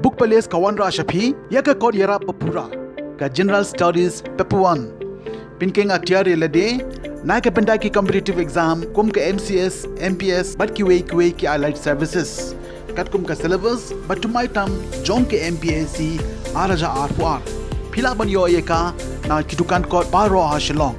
book palias kawan ra shapi ya ka kod yara papura ka general studies paper 1 pinkeng aktiari lade na ka penda ki competitive exam kum ka MCS MPS bat ki way ki allied services kat kum ka syllabus but to my tam jong ke MPSC araja R4 phila ban yo ye ka na ki dukan ko paro ha shilong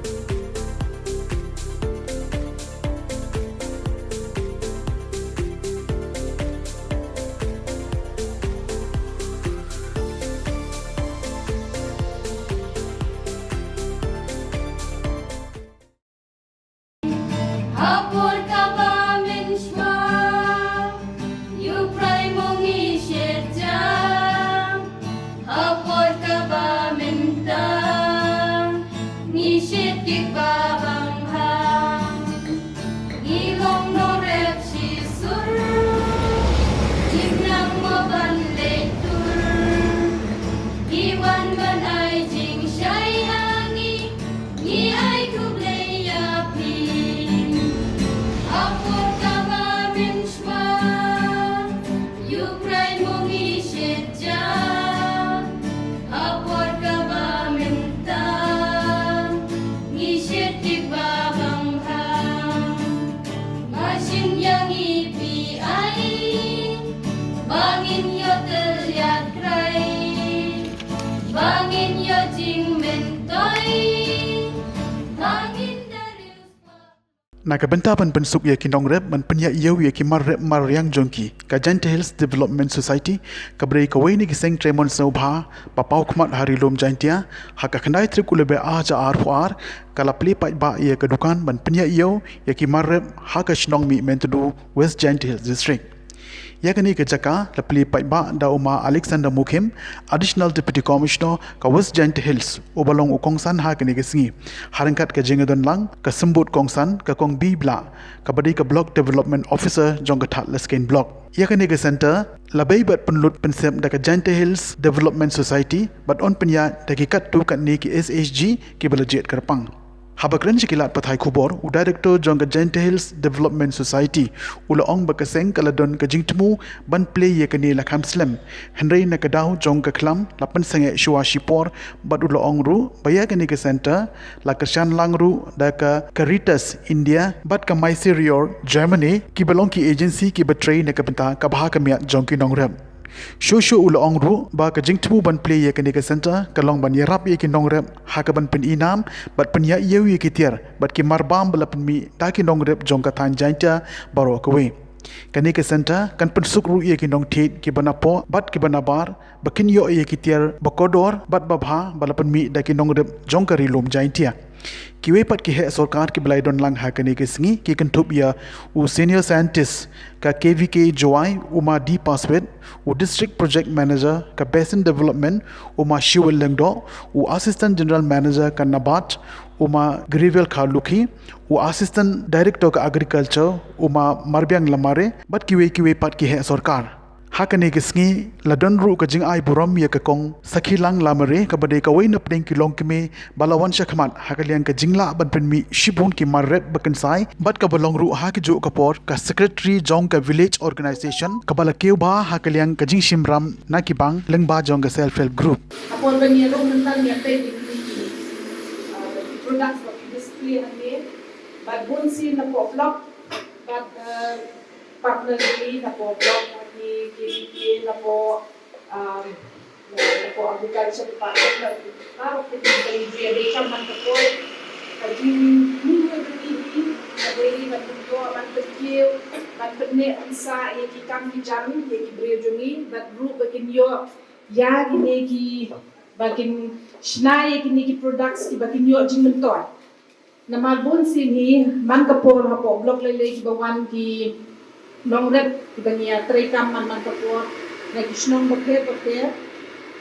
Nakabenta ban pensuk ya ki nongrep man penya yeu ya ki marrep mariang jongki ka JHDS Development Society kabrei ka waini ki seng tremon sobha papau khmat hari lom jantia haka khnai trikulebe aja R4 kala pli pai ba ya ka dukan ban penya yeu ya ki marrep haka shnong mi mentudu West JHDS District yakani ke jaka lapli pai ba da uma Alexander Mukim Additional Deputy Commissioner ka West JHDS obalong ukongsan ha kani ke singi harangkat ka jengadon lang ka sembut kongsan ka kong bibla ka badi ka Block Development Officer jong ka that lesken block yakani ke center labai bat penlut pensep da ka JHDS Development Society bat on penya da ki kat tu kat ni ki SHG ki balajet karpang Habakran Shikilat Pathai Kubor, U Director Jong JHDS Development Society, Ula Ong Bakaseng Kaladon Kajingtmu, Ban Play Yakani Lakam Slam, Henry Nakadau Jong Kaklam, Lapan Sange Shua Shipor, Bad Ula Ong Ru, Bayakani Center, Lakashan Langru, Daka Caritas India, Bad Kamai Sirior, Germany, Kibalonki Agency Kibatray Nakapenta, Kabahakamiat Jonki Nongrep. Shosho ula ongru ba ka jingtmu ban play ya kanika center kalong ban yarap ya ki nongrep haka ban pen inam bat pen ya yew ya ki tier bat ki marbam bala pen mi ta ki nongrep jong ka than jainta baro kawe kanika center kan pen sukru ya ki nong thet ki banapo bat ki banabar bakin yo ya ki tier bakodor bat babha bala pen mi da ki nongrep jong ka rilom jaintia kiwe pat ki he sarkar ki balai don lang ha kani ke singi ki kantup ya u senior scientist ka KVK Joy uma D Password u district project manager ka basin development uma Shiwel Lengdo u assistant general manager ka Nabat uma Grivel Khaluki u assistant director ka agriculture uma Marbiang Lamare bat kiwe pat ki he sarkar hakane ke singi ladon ru ka jing ai buram ya ka kong sakhilang lamare ka bade ka wain apdeng ki long kime balawan shakhmat hakaliang ka jingla ban pen mi shibun ki marret bakan sai bat ka balong ru ha ki jo ka por ka secretary jong ka village organization ka bala keu ba hakaliang ka jing shimram na ki bang lengba jong ka self help group apon bani ro mental ya te products of display ane but bon si na po vlog but partner ni na po vlog KVK na po agriculture department na para po yung day man po kajing niyo dili na dili man po man kyntiew man ne unsa ye ki kam ki jam ye ki brejungi but group bakin yo ya gine ki bakin shna ye ki products ki bakin yo jing mentor na malbon sini man ka po na po blog lele ki bawan ki nongrep ibania trekam man kapor na kisnong bakhe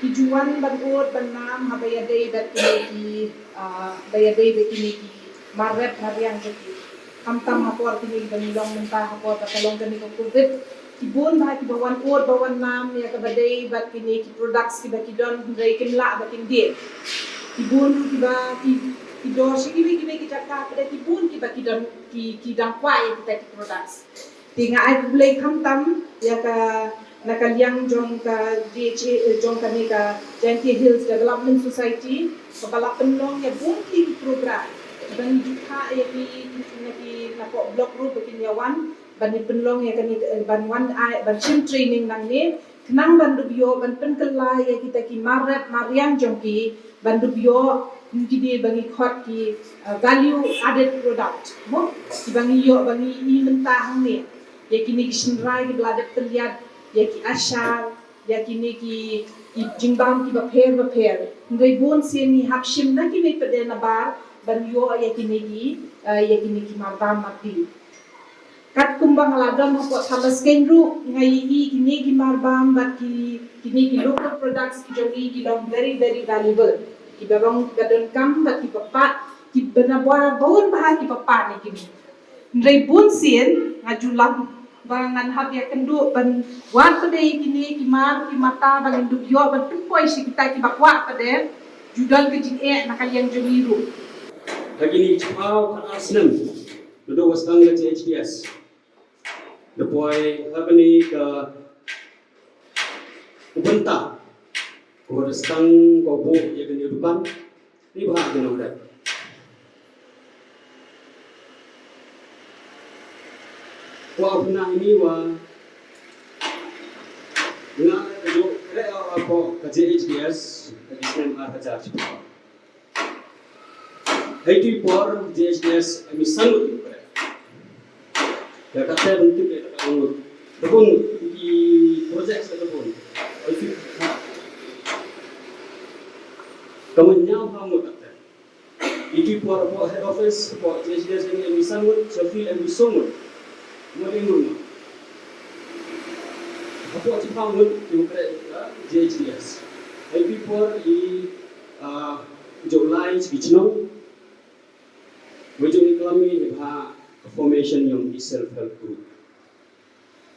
ki juwan bagod banam habayade dat ki bayade bekini ki marrep hariang ki kamtam hapor kini banilong menta hapor katalong kani ko covid ki bon ba ki bawan nam ya kabade bat kini ki products ki bakidon rekin la bakin dia ki bon ki ba ki do shiki ki jakka pada ki bon ki bakidon ki dangkwai ki products tinga ai blai kham tam ya ka nakaliang jong ka JHDS jong kami ka Kyntiew Hills Development Society kapala penlong ya bungking program bani juta ya ki napo block group kinyawan bani penlong ya kami ban wan ban chin training nang ni khnang ban dubyo ban penkelai ya kita ki marep mariang jong ki ban dubyo jadi bagi khot ki value added product mo ki bangi yo bangi i mentah ni ya kini ki shinrai ki bladet terlihat ya ki ashar ya kini ki jingbang ki baper ngai bon sen ni hapshim na ki me pede na bar ban yo ya kini ki marbam mati kat kumbang ladam ko thalas kenru ngai i kini ki marbam bat kini ki local products ki jogi ki long very very valuable ki barong gadon kam bat ki papat ki benabwa bon bahan ki papat ni kini ngai bon sen ngajulang bangan hab ya kendu ban wan pede kini ki mar ki mata ban induk yo ban tumpoi si kita ki bakwa pede judal ke jin nakal yang jemiru lagi ni cipau kan asnem duduk wasang ke JHDS depoy habani ke ubenta ko stang ko bu ya kan dukan ni bah kan udah wa bina ini wa na do reo apa ke JHDS ke Islam hajar cipau Haiti por JHDS kami sangat berada. Ya kata bentuk ya kata anggur. Tapi di projek saya pun, kemudian kamu kata, Haiti por head office por JHDS kami sangat sefil kami sangat. Mungkin rumah. Apa cipta anggur juga JHDS. Haiti por i Julai sebijno. Wujud kami ni bah formation yang di self help group.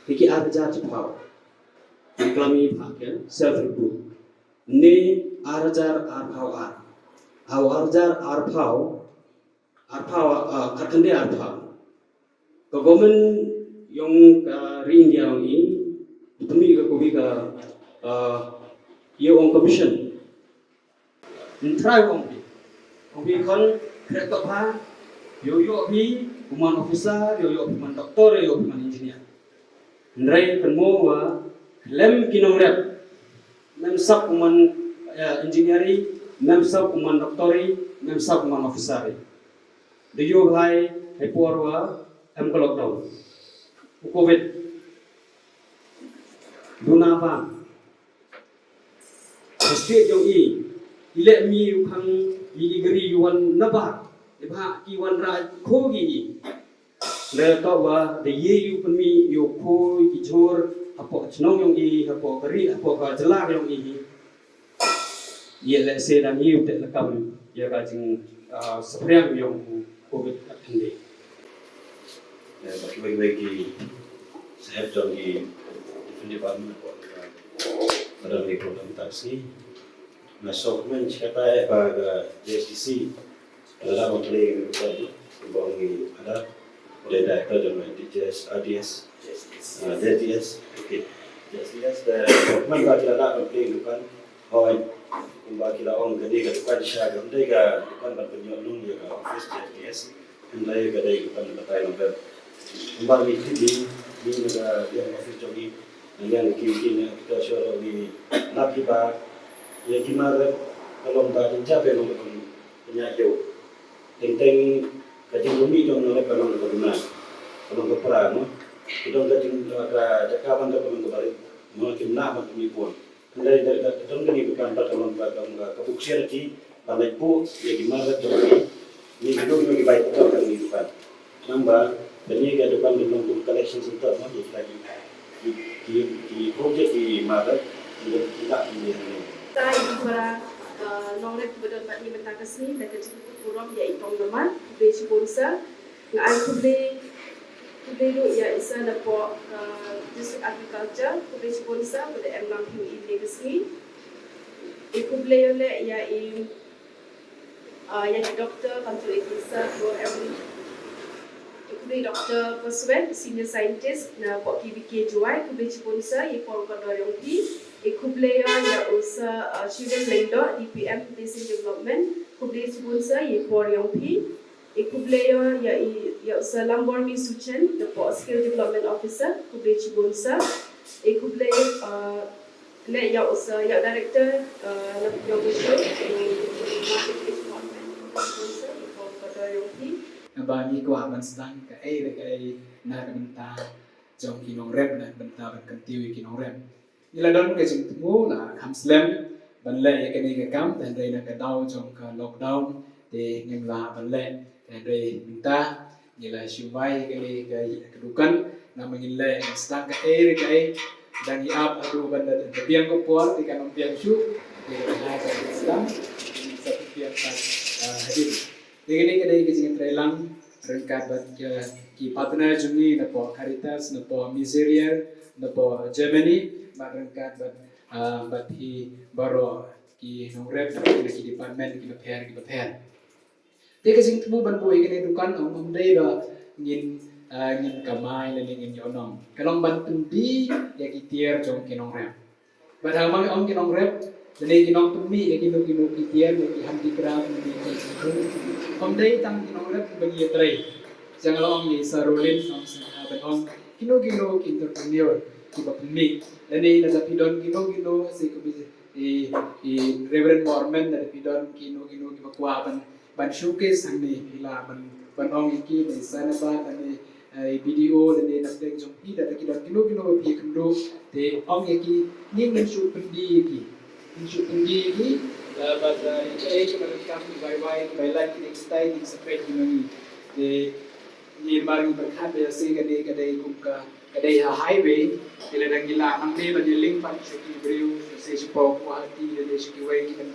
Iki arja cipau. Kami bah kan self help group. Ni arjar arpau ar. Arjar arpau katende arpau. Government yang ring dia ini tumi ke kobi ke yang commission. Try kobi kan kereta bah yo bi kuman officer yo kuman doktor yo kuman engineer ndrai penmo wa lem nongrep mem sab kuman engineering mem sab kuman doktori mem sab kuman officer de yo bhai hai por wa em ko lockdown covid duna ba state yo ile mi khang yi gari yuan naba Iba kiwan ra kogi le to wa de ye yu penmi yo ko ki jor apo chnong yong i apo kari apo ka jelak yong i ye le se dan yu te lakam ya ka jing spreng yong covid athande ya bagi saya jongi department ko ada di program taksi masuk men kata pada JHDC ada menteri itu bangi ada oleh director general JHDS JHDS okey JHDS department bagi ada menteri dukan hoi bagi ada orang gede ke dukan syagam dai ga dukan berpenyolong ya office JHDS andai ga dai dukan batai nomor kembali di negara yang office jogi yang kini kita syuruh di lagi ba ya gimana kalau tak dicapai nomor penyakit tentang kajian bumi dong oleh kalau berguna kalau berperang dong kajian cakapan kalau berbalik mungkin nak macam pun dari dong kan itu kan kalau kebuksian lagi pandai pu ya gimana coba ini dong lebih baik kalau kan itu kan nambah banyak ada depan dengan collection center jadi lagi di projek di mana kita ini tai para nongrep bedon bat ni mentakas ni dan kecil kurang ya itong naman base bonsa nga ay kuble ya isa na po district agriculture base bonsa pada M6 illegas ni kuble yole ya ya doktor kantor ikisa for every Ikubli Dr. Perswet, Senior Scientist na Pok KBK Juai, ikubli sponsor ye Pol Kodor Yongpi, ikubli ya usa Children Lendo DPM Basic Development, ikubli sponsor ye Pol Yongpi, ikubli ya usa Lambormi Suchen, the Port Skill Development Officer, ikubli sponsor, ikubli le ya usa ya Director na Yogisho, Marketing Department, sponsor ye Pol Kodor Yongpi. Bagi ko aman sedang ka na benta jong kinong rep na benta ban kyntiew kinong rep nila don ka jing temu na kam slam ban le ka ni ka kam dan re na ka dau jong ka lockdown de ngim la ban le dan re benta nila siwai ka ni ka dukan na mangin le sedang ka dan i ap adu ban da biang ko por ti kan biang shu de ka na ka sedang sa biang ka hadir Begini kadai kejingan Thailand rengkat bat ki partner jungi na po Caritas na po Miserior na po Germany bat rengkat bat hi baro ki nongrep ki department ki paper. Dia kejing temu ban boy kene dukan om dai ba ngin kamai le ngin yonom. Kalong ban tundi ya ki tier jong ki nongrep. Bat hamang om ki nongrep Jadi kinong pemi kino kitian ki handicraft ni om dai tang kinong rep bagi trai jangan om ni sarulin om ban om kino entrepreneur ki ba pemi dani na pidon kino se ko bi reverend mormon na pidon kino ki ba kwa ban showcase ang ni ila ban om ki ni sana ba dani video dani na tek jong pi da kidon kino bi kendo te om ki ning shoot pendi ki Insya tinggi ini, dapat kami by next time di separate ini. Di baru berkat biasa kadai kuka kadai highway, bila dah gila, angde banyak link pada syuting beliau, saya support kuahati dan syuting way kita